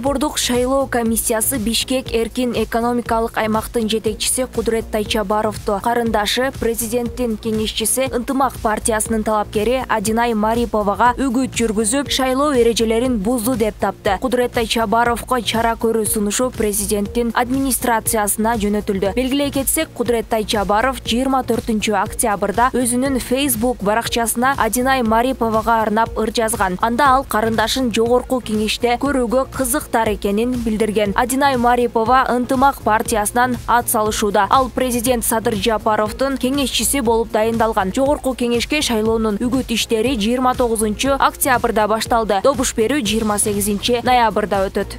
Борбордук шайлоо комиссиясы Бишкек эркин экономикалык аймактын жетекчиси Кудурет Тайчабаровду карындашы президенттин кеңешчиси Ынтымак партиясынын талапкери Адинай Мариповага үгүт жүргүзүп, шайлоо эрежелерин бузду деп тапты. Кудурет Тайчабаровго чара көрүү сунушу президенттин администрациясына жөнөтүлдү. Белгилей кетсек, Кудурет Тайчабаров 24 октябрда өзүнүн Facebook баракчасына Адинай Мариповага арнап ыр жазган. Анда ал карындашын жогорку кеңеште көрүүгө кызыктар экенин билдирген. Адинай Марипова Ынтымак партиясынан ат салышууда. Ал президент Садыр Жапаровдун кеңешчиси болуп дайындалган. Жогорку кеңешке шайлоонун үгүт иштери 29 октябрда башталды. Добуш берүү 28 ноябрда өтөт.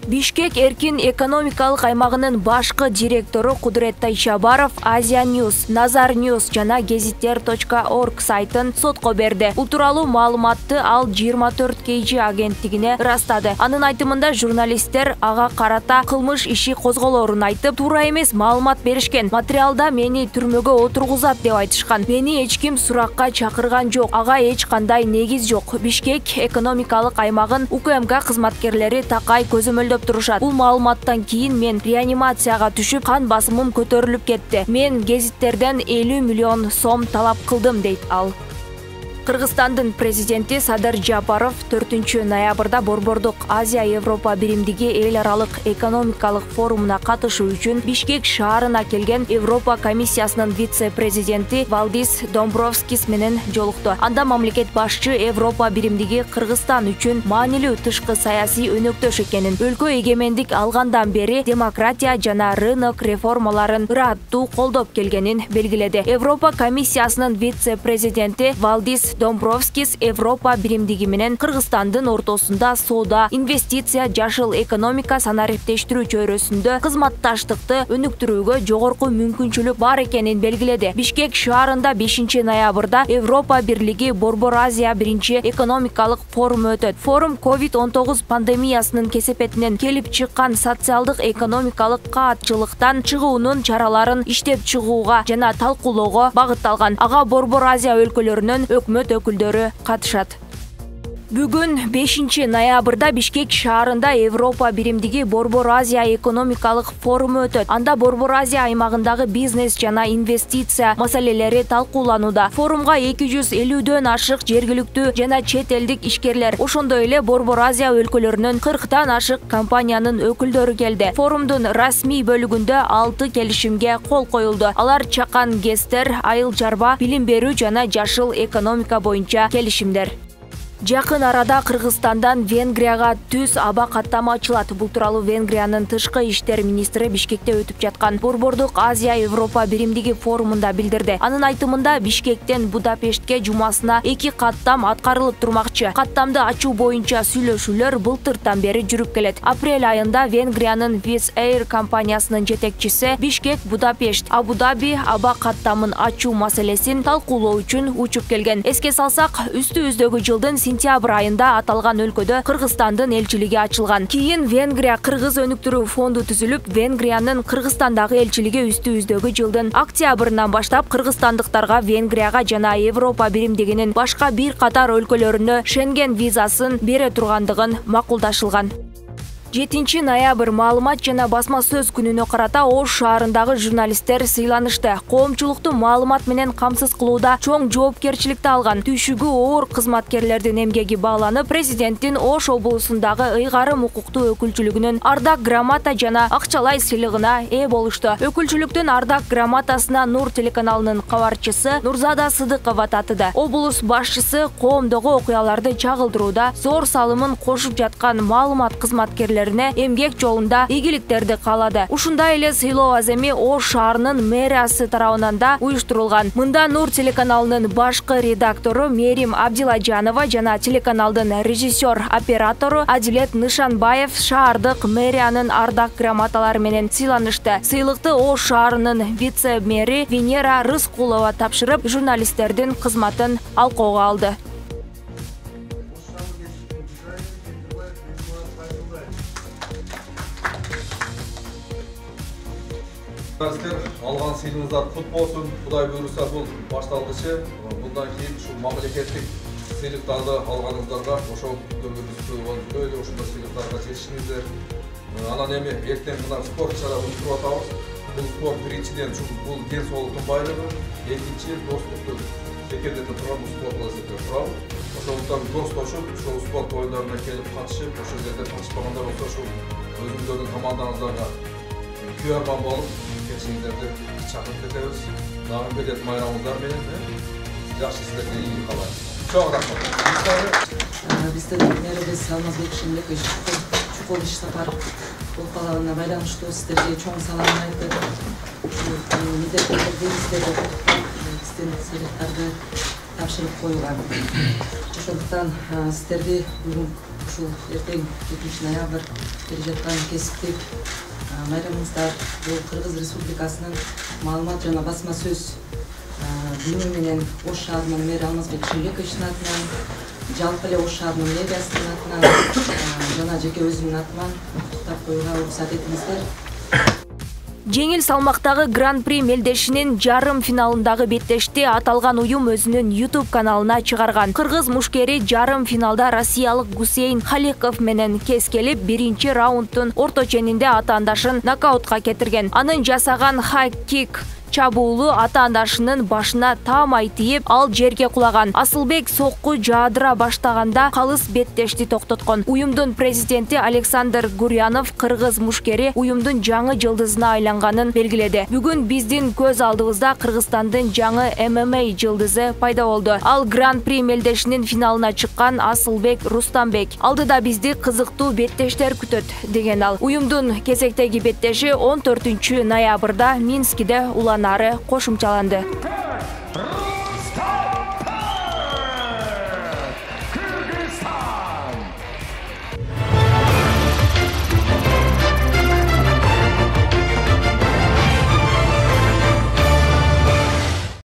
Бишкек эркин экономикалык аймагынын башкы директору Кудурет Тайчабаров Азия News, Nazar News жана Gezitler.org сайтын сотко берди. Бул тууралуу маалыматты ал 24 KG агенттигине ырастады. Анын айтымында журналисттер ага карата кылмыш иши козголорун айтып, туура эмес маалымат беришкен. Материалда мени түрмөгө отургузат деп айтышкан. Мени эч ким суракка чакырган жок. Ага эч кандай негиз жок. Бишкек экономикалык аймагын УКМК кызматкерлери такай көзөмөлдөп турушат. Бул маалыматтан кийин мен реанимацияга түшүп, кан басымым көтөрүлүп кетти. Мен гезиттерден 50 миллион сом талап кылдым, дейт ал. Кыргызстандын президенти Садыр Жапаров 4 ноябрда Борбордук Азия-Европа биримдиги эл аралык экономикалык форумуна катышуу үчүн Бишкек шаарына келген Европа комиссиясынын вице-президенти Валдис Домбровскис менен жолукту. Анда мамлекет башчы Европа биримдиги Кыргызстан үчүн маанилүү тышкы саясий өнөктөш экенин, өлкө эгемендик алгандан бери демократия жана рынок реформаларын ыраттуу колдоп келгенин белгиледи. Европа комиссиясынын вице-президенти Валдис Домбровскис Европа биримдиги менен Кыргызстандын ортосунда соода, инвестиция, жашыл экономика санариптештирүү чөйрөсүндө кызматташтыкты өнүктүрүүгө жогорку мүмкүнчүлүк бар экенин белгиледи. Бишкек шаарында 5 ноябрда Европа бирлиги Борбор Азия биринчи экономикалык форуму өтөт. Форум COVID-19 пандемиясынын кесепетинен келип чыккан социалдык экономикалык каатчылыктан чыгуунун чараларын иштеп чыгууга жана талкуулоого багытталган. Ага Борбор Азия өлкөлөрүнүн өкмөт өкүлдөрү катышат. Бүгүн 5 ноябрда Бишкек шаарында Европа биримдиги Борбор Азия экономикалык форуму өтөт. Анда Борбор Азия аймагындагы бизнес жана инвестиция маселелери талкууланууда. Форумга 250дөн ашык жергиликтүү жана чет элдик ишкерлер, ошондой эле Борбор Азия өлкөлөрүнүн 40тан ашык компаниянын өкүлдөрү келди. Форумдун расмий бөлүгүндө 6 келишимге кол коюлду. Алар чакан гестер, айыл чарба, билим берүү жана жашыл экономика боюнча келишимдер. Жакын арада Кыргызстандан Венгрияга түз аба каттама ачылат. Бул тууралуу Венгриянын тышкы иштер министри Бишкекте өтүп жаткан Борбордук Азия Европа биримдиги форумунда билдирди. Анын айтымында Бишкектен Будапештке жумасына 2 каттам аткарылып турмакчы. Каттамды ачуу боюнча сүйлөшүүлөр былтыртан бери жүрүп келет. Апрель айында Венгриянын Wizz Air компаниясынын жетекчиси Бишкек, Будапешт, Абу-Даби аба каттамын ачуу маселесин талкуулоо үчүн учуп келген. Эске салсак, үстүбүздөгү жылдын сентябрь айында аталган өлкөдө Кыргызстандын элчилиги ачылган. Кийин Венгрия кыргыз өнүктүрүү фонду түзүлүп, Венгриянын Кыргызстандагы элчилиги үстүбүздөгү жылдын октябрынан баштап кыргызстандыктарга Венгрияга жана Европа биримдигинин башка бир катар өлкөлөрүнө Шенген визасын бере тургандыгын макулдашылган. 7 ноябрь маалымат жана басма сөз күнүнө карата Ош шаарындагы журналисттер сыйланышты. Коомчулукту маалымат менен камсыз кылууда чоң жоопкерчиликти алган түшүгү оор кызматкерлердин эмгеги бааланып, президенттин Ош облусундагы ыйгарым укуктуу өкүлчүлүгүнүн ардак грамота жана акчалай сыйлыгына ээ болушту. Өкүлчүлүктүн ардак грамотасына Нур телеканалынын кабарчысы Нурзада Сыдыкова татыды. Облус башчысы коомдогу окуяларды чагылдырууда зор салымын кошуп жаткан маалымат кызматкерлери эмгек жолунда ийгиликтерди каалады. Ушундай эле сыйлоо аземи Ош шаарынын мэриясы тарабынан да уюштурулган. Мында Нур телеканалынын башкы редактору Мерим Абдиладжанова жана телеканалдын режиссер оператору Адилет Нышанбаев шаардык мэриянын ардак грамоталары менен сыйланышты. Сыйлыкты Ош шаарынын вице-мэри Венера Рыскулова тапшырып, журналисттердин кызматын алкоого алды. Алған сыйлығыңыздар құт болсын. Құдай бұйырса бұл башталғышы. Бұндан кейін шу мемлекеттік сыйлыктарды алганыңыздарга ошол күндөргө ушундай сыйлыктарга жетишиңиздер. Анан эми эртең мына спорт чара уюштуруп атабыз. Бул спорт биринчиден бул ден соолуктун байлыгы, экинчи достукту секирдете турган спорт эсептеп турабыз. Ошондуктан достошуп, ушул спорт оюндарына келип катышып, ошол жерде катышпагандар болсо, ушул өзүңүздөрдүн командаңыздарга күйөрман болуп, келишиңиздерди чакырып кетебиз. Дагы бир рет майрамыңыздар менен жакшы силерге ийгилик каалайбыз. Чоң рахмат. Биздин мэрибиз Алмазбек Шаймбекович Чуколович сапар болуп калганына байланыштуу сиздерге чоң салам айтып, милдеттерди сиздерге биздин сыйлыктарды тапшырып коюлган. Ошондуктан сиздерди бүгүн ушул эртең 2 ноябрь келе жаткан кесиптик майрамыңыздар бул Кыргыз Республикасынын маалымат жана басма сөз күнү менен Ош шаарынын мэри Алмазбек Шаймбековичтин атынан, жалпы эле Ош шаарынын мэриясынын атынан жана жеке өзүмдүн атыман куттуктап коюуга уруксат этиңиздер. Жеңил салмактагы Гран-при мелдешинин жарым финалындагы беттешти аталган уюм өзүнүн YouTube каналына чыгарган. Кыргыз мушкери жарым финалда россиялык Гусейн Халиков менен кес келип, биринчи раундтун орто ченинде атаандашын нокаутка кетирген. Анын жасаган хай-кик чабуулу атаандашынын башына таамай тийип, ал жерге кулаган. Асылбек сокку жаадыра баштаганда калыс беттешти токтоткон. Уюмдун президенти Александр Гурьянов кыргыз мушкери уюмдун жаңы жылдызына айланганын белгиледи. Бүгүн биздин көз алдыбызда Кыргызстандын жаңы MMA жылдызы пайда болду. Ал Гран-при мелдешинин финалына чыккан Асылбек Рустамбек. Алдыда бизди кызыктуу беттештер күтөт, деген ал. Уюмдун кезектеги беттеши 14 ноябрда Минскиде уланары кошумчаланды.